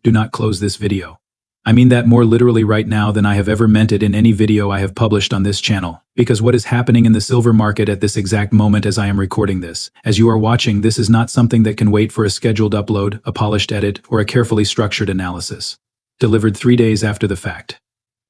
do not close this video. I mean that more literally right now than I have ever meant it in any video I have published on this channel, because what is happening in the silver market at this exact moment as I am recording this, as you are watching, this is not something that can wait for a scheduled upload, a polished edit, or a carefully structured analysis. Delivered 3 days after the fact.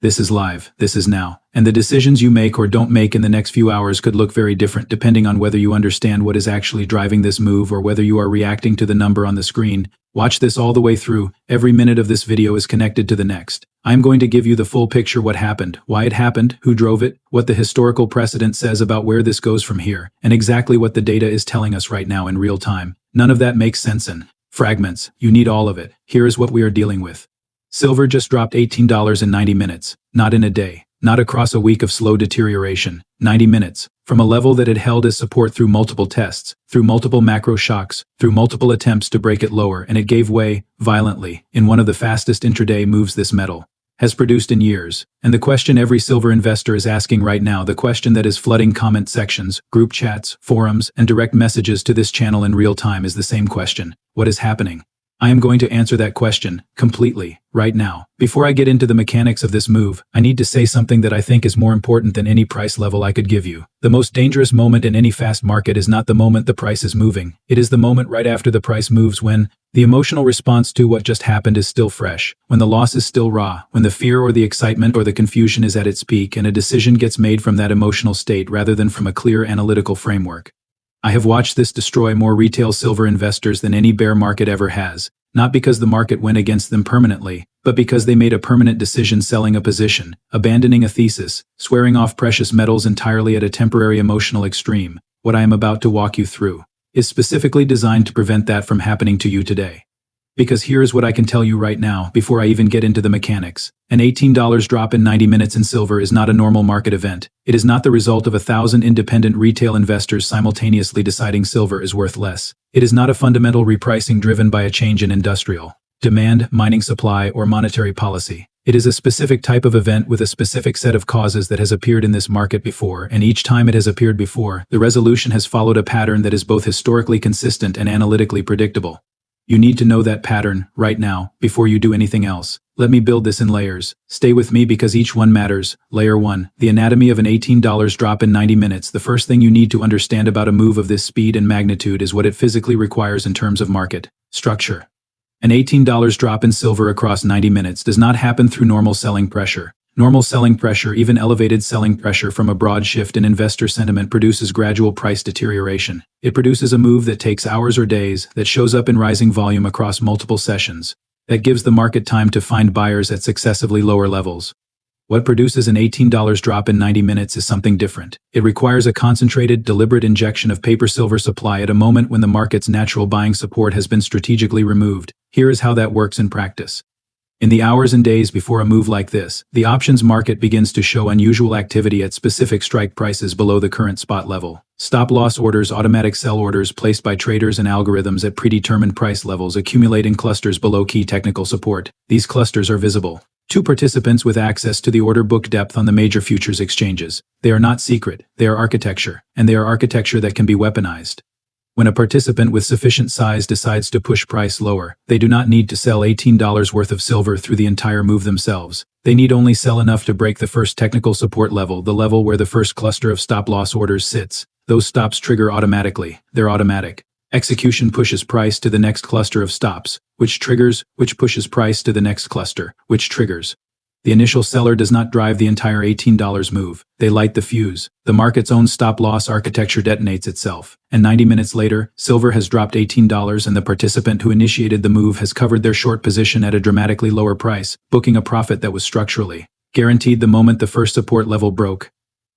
This is live, this is now, and the decisions you make or don't make in the next few hours could look very different depending on whether you understand what is actually driving this move or whether you are reacting to the number on the screen. Watch this all the way through. Every minute of this video is connected to the next. I am going to give you the full picture: what happened, why it happened, who drove it, what the historical precedent says about where this goes from here, and exactly what the data is telling us right now in real time. None of that makes sense in fragments. You need all of it. Here is what we are dealing with. Silver just dropped $18 in 90 minutes, not in a day, not across a week of slow deterioration, 90 minutes, from a level that had held as support through multiple tests, through multiple macro shocks, through multiple attempts to break it lower, and it gave way, violently, in one of the fastest intraday moves this metal has produced in years. And the question every silver investor is asking right now, the question that is flooding comment sections, group chats, forums, and direct messages to this channel in real time is the same question: what is happening? I am going to answer that question, completely, right now. Before I get into the mechanics of this move, I need to say something that I think is more important than any price level I could give you. The most dangerous moment in any fast market is not the moment the price is moving. It is the moment right after the price moves, when the emotional response to what just happened is still fresh, when the loss is still raw, when the fear or the excitement or the confusion is at its peak, and a decision gets made from that emotional state rather than from a clear analytical framework. I have watched this destroy more retail silver investors than any bear market ever has, not because the market went against them permanently, but because they made a permanent decision selling a position, abandoning a thesis, swearing off precious metals entirely at a temporary emotional extreme. What I am about to walk you through is specifically designed to prevent that from happening to you today. Because here is what I can tell you right now, before I even get into the mechanics. An $18 drop in 90 minutes in silver is not a normal market event. It is not the result of 1,000 independent retail investors simultaneously deciding silver is worth less. It is not a fundamental repricing driven by a change in industrial demand, mining supply, or monetary policy. It is a specific type of event with a specific set of causes that has appeared in this market before, and each time it has appeared before, the resolution has followed a pattern that is both historically consistent and analytically predictable. You need to know that pattern, right now, before you do anything else. Let me build this in layers. Stay with me because each one matters. Layer 1. The anatomy of an $18 drop in 90 minutes. The first thing you need to understand about a move of this speed and magnitude is what it physically requires in terms of market structure. An $18 drop in silver across 90 minutes does not happen through normal selling pressure. Normal selling pressure, even elevated selling pressure from a broad shift in investor sentiment, produces gradual price deterioration. It produces a move that takes hours or days, that shows up in rising volume across multiple sessions, that gives the market time to find buyers at successively lower levels. What produces an $18 drop in 90 minutes is something different. It requires a concentrated, deliberate injection of paper silver supply at a moment when the market's natural buying support has been strategically removed. Here is how that works in practice. In the hours and days before a move like this, the options market begins to show unusual activity at specific strike prices below the current spot level. Stop-loss orders, automatic sell orders placed by traders and algorithms at predetermined price levels accumulate in clusters below key technical support. These clusters are visible to participants with access to the order book depth on the major futures exchanges. They are not secret, they are architecture, and they are architecture that can be weaponized. When a participant with sufficient size decides to push price lower, they do not need to sell $18 worth of silver through the entire move themselves. They need only sell enough to break the first technical support level, the level where the first cluster of stop-loss orders sits. Those stops trigger automatically. They're automatic. Execution pushes price to the next cluster of stops, which pushes price to the next cluster, which triggers. The initial seller does not drive the entire $18 move. They light the fuse. The market's own stop-loss architecture detonates itself. And 90 minutes later, silver has dropped $18 and the participant who initiated the move has covered their short position at a dramatically lower price, booking a profit that was structurally guaranteed the moment the first support level broke.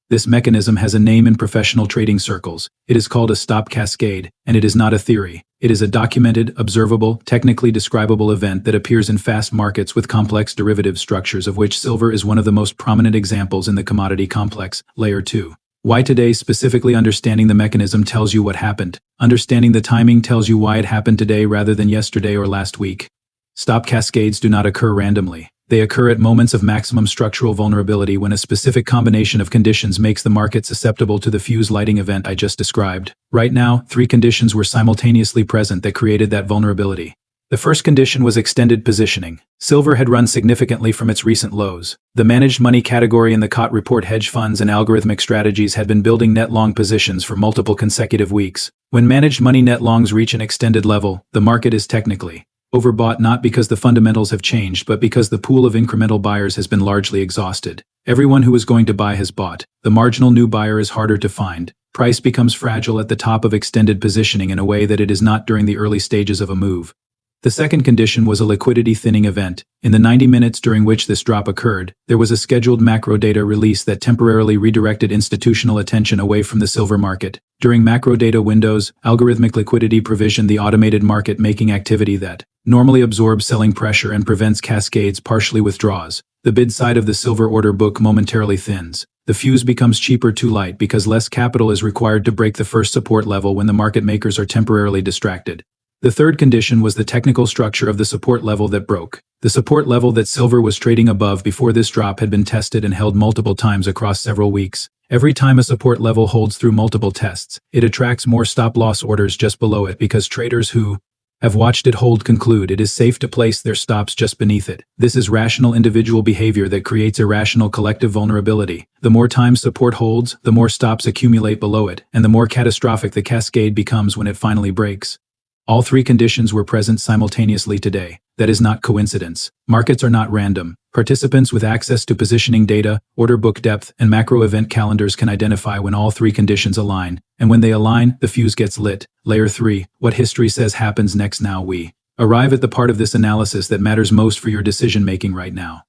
This mechanism has a name in professional trading circles. It is called a stop cascade, and it is not a theory. It is a documented, observable, technically describable event that appears in fast markets with complex derivative structures, of which silver is one of the most prominent examples in the commodity complex. Layer 2. Why today? Specifically, understanding the mechanism tells you what happened. Understanding the timing tells you why it happened today rather than yesterday or last week. Stop cascades do not occur randomly. They occur at moments of maximum structural vulnerability when a specific combination of conditions makes the market susceptible to the fuse lighting event I just described. Right now, 3 conditions were simultaneously present that created that vulnerability. The first condition was extended positioning. Silver had run significantly from its recent lows. The managed money category in the COT report hedge funds and algorithmic strategies had been building net long positions for multiple consecutive weeks. When managed money net longs reach an extended level, the market is technically overbought, not because the fundamentals have changed, but because the pool of incremental buyers has been largely exhausted. Everyone who is going to buy has bought. The marginal new buyer is harder to find. Price becomes fragile at the top of extended positioning in a way that it is not during the early stages of a move. The second condition was a liquidity thinning event. In the 90 minutes during which this drop occurred, there was a scheduled macro data release that temporarily redirected institutional attention away from the silver market. During macro data windows, algorithmic liquidity provisioned the automated market making activity that normally absorbs selling pressure and prevents cascades partially withdraws. The bid side of the silver order book momentarily thins. The fuse becomes cheaper too light because less capital is required to break the first support level when the market makers are temporarily distracted. The third condition was the technical structure of the support level that broke. The support level that silver was trading above before this drop had been tested and held multiple times across several weeks. Every time a support level holds through multiple tests, it attracts more stop-loss orders just below it because traders who have watched it hold conclude it is safe to place their stops just beneath it. This is rational individual behavior that creates irrational collective vulnerability. The more time support holds, the more stops accumulate below it, and the more catastrophic the cascade becomes when it finally breaks. All three conditions were present simultaneously today. That is not coincidence. Markets are not random. Participants with access to positioning data, order book depth, and macro event calendars can identify when all three conditions align. And when they align, the fuse gets lit. Layer 3. What history says happens next. Now we arrive at the part of this analysis that matters most for your decision-making right now.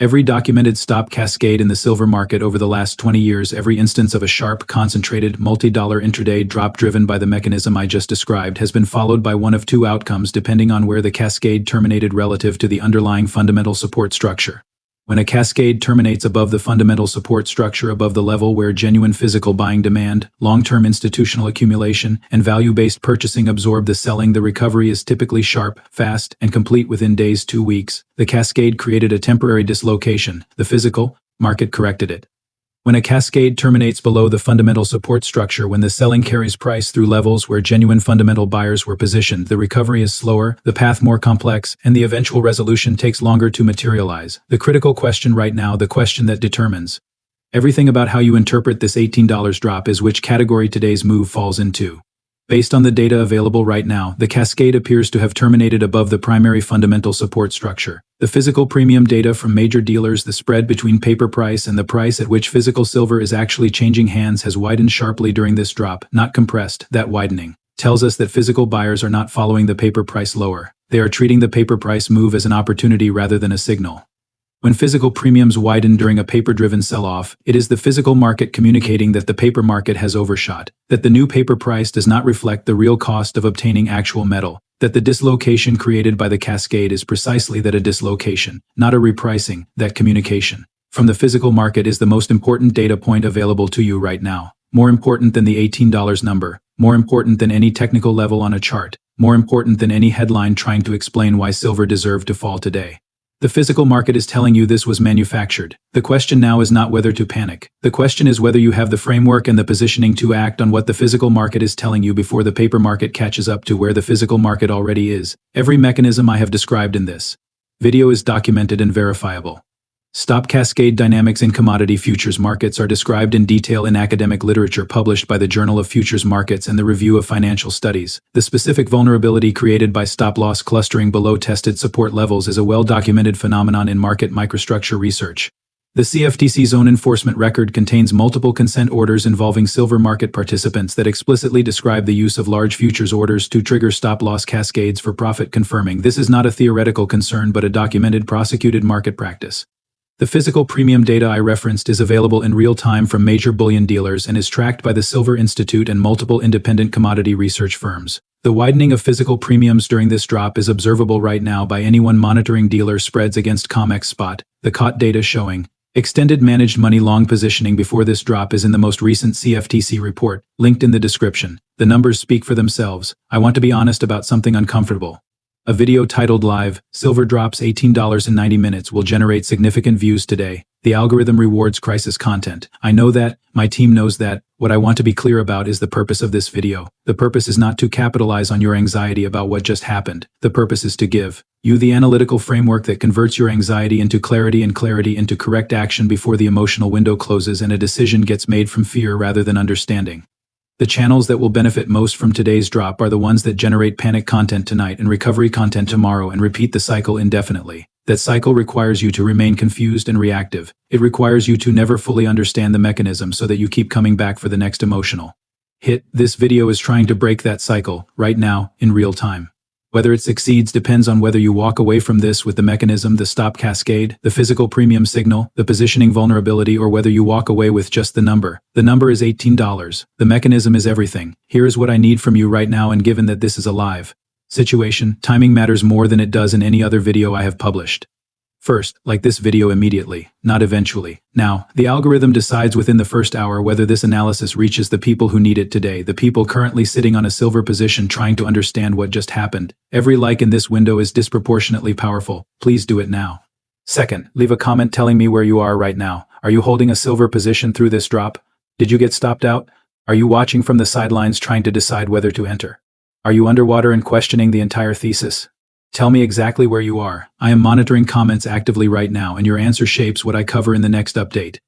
Every documented stop cascade in the silver market over the last 20 years, every instance of a sharp, concentrated, multi-dollar intraday drop driven by the mechanism I just described has been followed by one of two outcomes depending on where the cascade terminated relative to the underlying fundamental support structure. When a cascade terminates above the fundamental support structure, above the level where genuine physical buying demand, long-term institutional accumulation, and value-based purchasing absorb the selling, the recovery is typically sharp, fast, and complete within days, 2 weeks. The cascade created a temporary dislocation. The physical market corrected it. When a cascade terminates below the fundamental support structure, when the selling carries price through levels where genuine fundamental buyers were positioned, the recovery is slower, the path more complex, and the eventual resolution takes longer to materialize. The critical question right now, the question that determines everything about how you interpret this $18 drop, is which category today's move falls into. Based on the data available right now, the cascade appears to have terminated above the primary fundamental support structure. The physical premium data from major dealers, the spread between paper price and the price at which physical silver is actually changing hands, has widened sharply during this drop, not compressed. That widening tells us that physical buyers are not following the paper price lower. They are treating the paper price move as an opportunity rather than a signal. When physical premiums widen during a paper-driven sell-off, it is the physical market communicating that the paper market has overshot, that the new paper price does not reflect the real cost of obtaining actual metal, that the dislocation created by the cascade is precisely that, a dislocation, not a repricing. That communication from the physical market is the most important data point available to you right now. More important than the $18 number, more important than any technical level on a chart, more important than any headline trying to explain why silver deserved to fall today. The physical market is telling you this was manufactured. The question now is not whether to panic. The question is whether you have the framework and the positioning to act on what the physical market is telling you before the paper market catches up to where the physical market already is. Every mechanism I have described in this video is documented and verifiable. Stop cascade dynamics in commodity futures markets are described in detail in academic literature published by the Journal of Futures Markets and the Review of Financial Studies. The specific vulnerability created by stop-loss clustering below tested support levels is a well-documented phenomenon in market microstructure research. The CFTC's own enforcement record contains multiple consent orders involving silver market participants that explicitly describe the use of large futures orders to trigger stop-loss cascades for profit confirming. This is not a theoretical concern but a documented prosecuted market practice. The physical premium data I referenced is available in real time from major bullion dealers and is tracked by the Silver Institute and multiple independent commodity research firms. The widening of physical premiums during this drop is observable right now by anyone monitoring dealer spreads against COMEX spot. The COT data showing extended managed money long positioning before this drop is in the most recent CFTC report, linked in the description. The numbers speak for themselves. I want to be honest about something uncomfortable. A video titled Live, Silver Drops $18 in 90 Minutes will generate significant views today. The algorithm rewards crisis content. I know that, my team knows that. What I want to be clear about is the purpose of this video. The purpose is not to capitalize on your anxiety about what just happened. The purpose is to give you the analytical framework that converts your anxiety into clarity and clarity into correct action before the emotional window closes and a decision gets made from fear rather than understanding. The channels that will benefit most from today's drop are the ones that generate panic content tonight and recovery content tomorrow and repeat the cycle indefinitely. That cycle requires you to remain confused and reactive. It requires you to never fully understand the mechanism so that you keep coming back for the next emotional hit. This video is trying to break that cycle, right now, in real time. Whether it succeeds depends on whether you walk away from this with the mechanism, the stop cascade, the physical premium signal, the positioning vulnerability, or whether you walk away with just the number. The number is $18. The mechanism is everything. Here is what I need from you right now, and given that this is a live situation, timing matters more than it does in any other video I have published. First, like this video immediately, not eventually. Now, the algorithm decides within the first hour whether this analysis reaches the people who need it today, the people currently sitting on a silver position trying to understand what just happened. Every like in this window is disproportionately powerful. Please do it now. Second, leave a comment telling me where you are right now. Are you holding a silver position through this drop? Did you get stopped out? Are you watching from the sidelines trying to decide whether to enter? Are you underwater and questioning the entire thesis? Tell me exactly where you are. I am monitoring comments actively right now, and your answer shapes what I cover in the next update.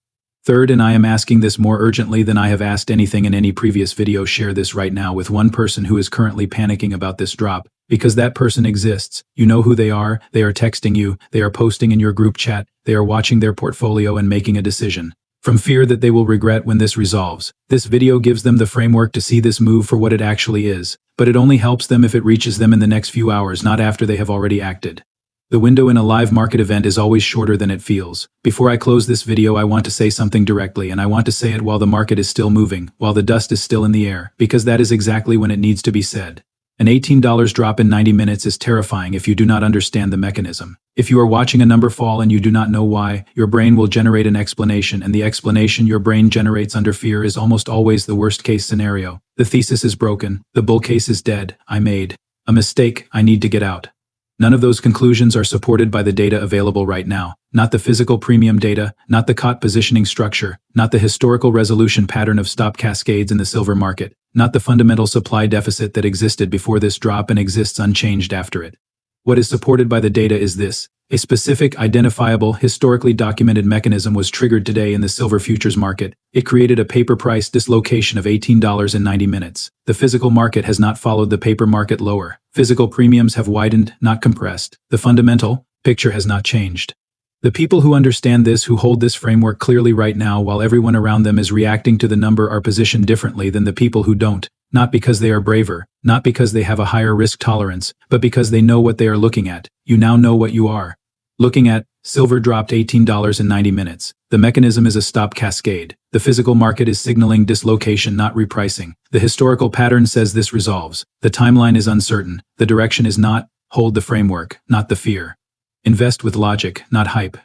Third, and I am asking this more urgently than I have asked anything in any previous video, share this right now with one person who is currently panicking about this drop, because that person exists. You know who they are texting you, they are posting in your group chat, they are watching their portfolio and making a decision. From fear that they will regret when this resolves. This video gives them the framework to see this move for what it actually is, but it only helps them if it reaches them in the next few hours, not after they have already acted. The window in a live market event is always shorter than it feels. Before I close this video, I want to say something directly, and I want to say it while the market is still moving, while the dust is still in the air, because that is exactly when it needs to be said. An $18 drop in 90 minutes is terrifying if you do not understand the mechanism. If you are watching a number fall and you do not know why, your brain will generate an explanation, and the explanation your brain generates under fear is almost always the worst-case scenario. The thesis is broken. The bull case is dead. I made a mistake. I need to get out. None of those conclusions are supported by the data available right now. Not the physical premium data, not the COT positioning structure, not the historical resolution pattern of stop cascades in the silver market, not the fundamental supply deficit that existed before this drop and exists unchanged after it. What is supported by the data is this. A specific, identifiable, historically documented mechanism was triggered today in the silver futures market. It created a paper price dislocation of $18 in 90 minutes. The physical market has not followed the paper market lower. Physical premiums have widened, not compressed. The fundamental picture has not changed. The people who understand this, who hold this framework clearly right now while everyone around them is reacting to the number, are positioned differently than the people who don't. Not because they are braver, not because they have a higher risk tolerance, but because they know what they are looking at. You now know what you are looking at. Silver dropped $18 in 90 minutes. The mechanism is a stop cascade. The physical market is signaling dislocation, not repricing. The historical pattern says this resolves. The timeline is uncertain. The direction is not. Hold the framework, not the fear. Invest with logic, not hype.